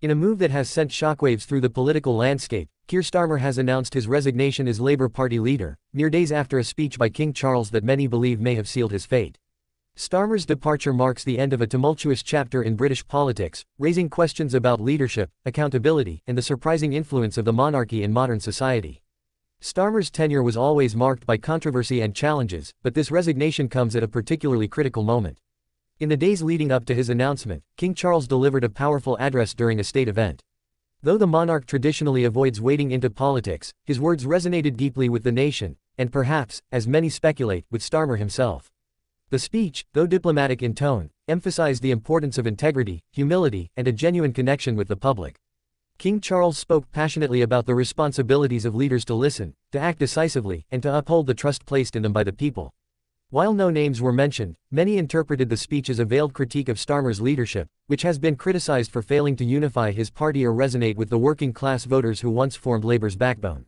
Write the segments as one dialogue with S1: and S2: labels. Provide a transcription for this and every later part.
S1: In a move that has sent shockwaves through the political landscape, Keir Starmer has announced his resignation as Labour Party leader, mere days after a speech by King Charles that many believe may have sealed his fate. Starmer's departure marks the end of a tumultuous chapter in British politics, raising questions about leadership, accountability, and the surprising influence of the monarchy in modern society. Starmer's tenure was always marked by controversy and challenges, but this resignation comes at a particularly critical moment. In the days leading up to his announcement, King Charles delivered a powerful address during a state event. Though the monarch traditionally avoids wading into politics, his words resonated deeply with the nation, and perhaps, as many speculate, with Starmer himself. The speech, though diplomatic in tone, emphasized the importance of integrity, humility, and a genuine connection with the public. King Charles spoke passionately about the responsibilities of leaders to listen, to act decisively, and to uphold the trust placed in them by the people. While no names were mentioned, many interpreted the speech as a veiled critique of Starmer's leadership, which has been criticized for failing to unify his party or resonate with the working-class voters who once formed Labour's backbone.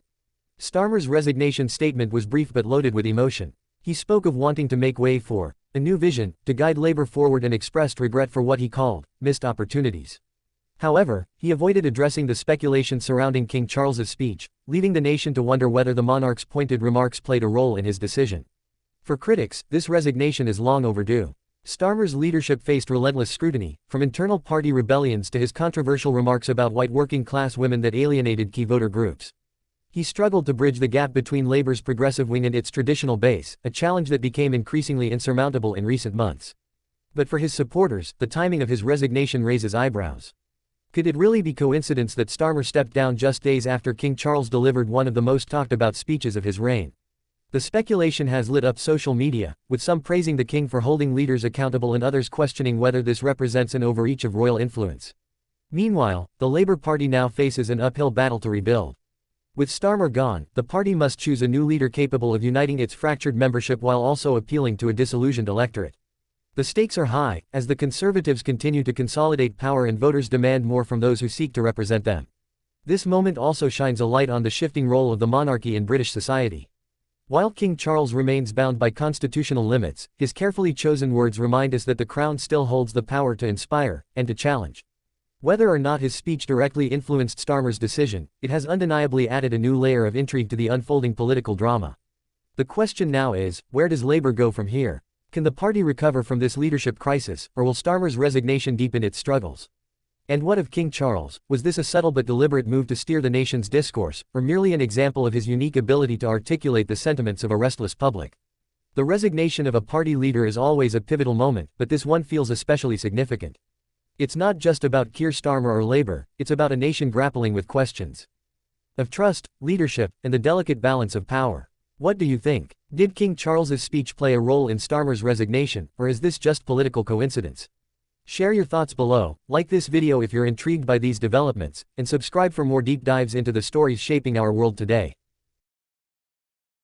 S1: Starmer's resignation statement was brief but loaded with emotion. He spoke of wanting to make way for a new vision, to guide Labour forward, and expressed regret for what he called missed opportunities. However, he avoided addressing the speculation surrounding King Charles's speech, leaving the nation to wonder whether the monarch's pointed remarks played a role in his decision. For critics, this resignation is long overdue. Starmer's leadership faced relentless scrutiny, from internal party rebellions to his controversial remarks about white working-class women that alienated key voter groups. He struggled to bridge the gap between Labour's progressive wing and its traditional base, a challenge that became increasingly insurmountable in recent months. But for his supporters, the timing of his resignation raises eyebrows. Could it really be coincidence that Starmer stepped down just days after King Charles delivered one of the most talked-about speeches of his reign? The speculation has lit up social media, with some praising the king for holding leaders accountable and others questioning whether this represents an overreach of royal influence. Meanwhile, the Labour Party now faces an uphill battle to rebuild. With Starmer gone, the party must choose a new leader capable of uniting its fractured membership while also appealing to a disillusioned electorate. The stakes are high, as the Conservatives continue to consolidate power and voters demand more from those who seek to represent them. This moment also shines a light on the shifting role of the monarchy in British society. While King Charles remains bound by constitutional limits, his carefully chosen words remind us that the crown still holds the power to inspire, and to challenge. Whether or not his speech directly influenced Starmer's decision, it has undeniably added a new layer of intrigue to the unfolding political drama. The question now is, where does Labour go from here? Can the party recover from this leadership crisis, or will Starmer's resignation deepen its struggles? And what of King Charles? Was this a subtle but deliberate move to steer the nation's discourse, or merely an example of his unique ability to articulate the sentiments of a restless public? The resignation of a party leader is always a pivotal moment, but this one feels especially significant. It's not just about Keir Starmer or Labour, it's about a nation grappling with questions of trust, leadership, and the delicate balance of power. What do you think? Did King Charles's speech play a role in Starmer's resignation, or is this just political coincidence? Share your thoughts below, like this video if you're intrigued by these developments, and subscribe for more deep dives into the stories shaping our world today.